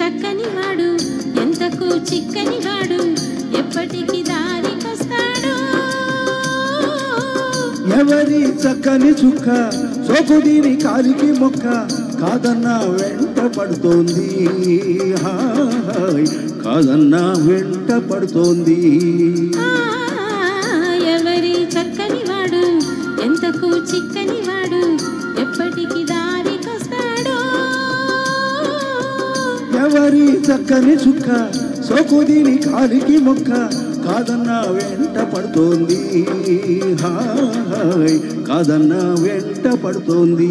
చక్కని వాడు ఎంతకు చిక్కని వాడు ఎప్పటికి దారికొస్తాడు ఎవరి చక్కని చుక్క సోకుదీని కాలికి మొక్క కాదన్నా వెంట పడుతోంది కాదన్నా వెంట పడుతోంది ఎవరి చక్కని వాడు ఎంతకు చిక్కని వాడు ఎప్పటికి దారికొస్తాడు ఎవరి చక్కని చుక్క సోకుదీని కాలికి మొక్క కాదన్నా వెంట పడుతోంది కాదన్నా వెంట పడుతోంది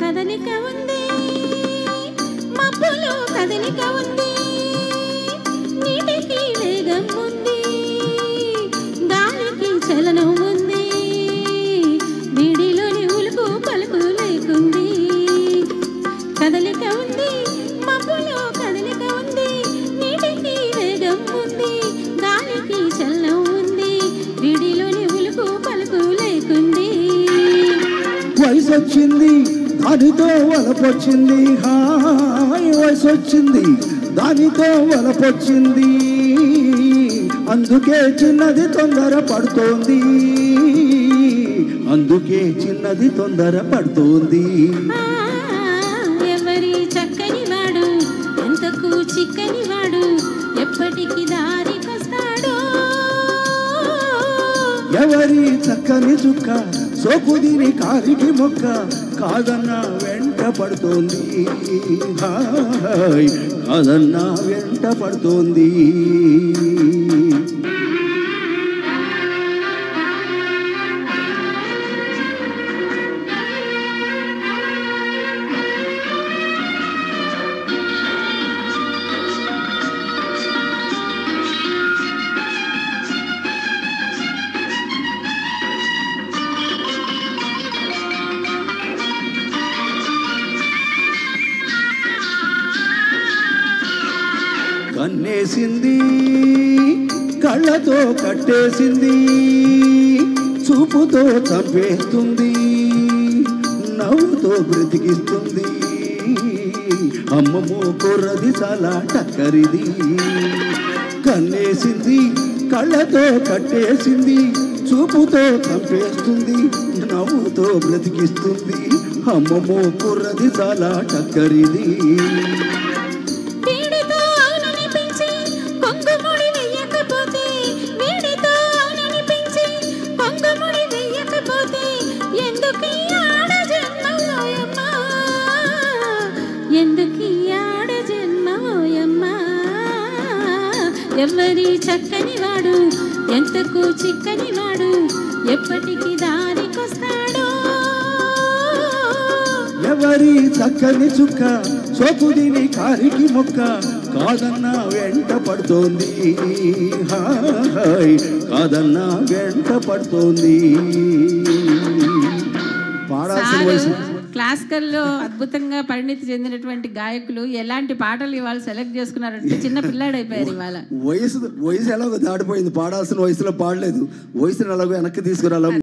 కదలిక ఉంది మబ్బులో కదలిక ఉంది నీటికి వేగం ఉంది గాలికి చలనం ఉంది వీడిలోని ఉలుకు పలుకు లేకుంది కదలిక ఉంది మబ్బులో కదలిక ఉంది నీటికి వేగం ఉంది గాలికి చలనం ఉంది వీడిలోని ఉలుకు పలుకు లేకుంది వయసు వచ్చింది దానితో వలపొచ్చింది వయసు వచ్చింది దానితో వలపొచ్చింది అందుకే చిన్నది తొందర పడుతోంది అందుకే చిన్నది తొందర పడుతోంది ఎవరి చక్కని వాడు ఎంతకు చిక్కని వాడు ఎప్పటికి దారికొస్తాడు ఎవరి చక్కని చుక్క సోకుదీని కాలికి మొక్క కాదన్నా వెంట పడుతోంది కాదన్నా వెంట పడుతోంది కన్నేసింది కళ్ళతో కట్టేసింది చూపుతో చంపేస్తుంది నవ్వుతో బ్రతికిస్తుంది అమ్మమ్మో కుర్రది చాలా టక్కరిది కన్నేసింది కళ్ళతో కట్టేసింది చూపుతో చంపేస్తుంది నవ్వుతో బ్రతికిస్తుంది అమ్మమ్మో కుర్రది చాలా టక్కరిది ఎవరి చక్కని వాడు ఎంతకు చిక్కని వాడు ఎప్పటికి దారికొస్తాడు ఎవరి చక్కని చుక్క సోకుదీని కాలికి మొక్క కాదన్నా వెంట పడుతోంది కాదన్నా వెంట పడుతోంది పాడాల్సిన వయసు క్లాసికల్లో అద్భుతంగా పరిణితి చెందినటువంటి గాయకులు ఎలాంటి పాటలు ఇవాళ సెలెక్ట్ చేసుకున్నారంటే చిన్న పిల్లాడైపోయారు ఇవాళ వయసు ఎలాగో దాటిపోయింది పాడాల్సిన వయసులో పాడలేదు వయసును ఎలాగో వెనక్కి తీసుకురాలా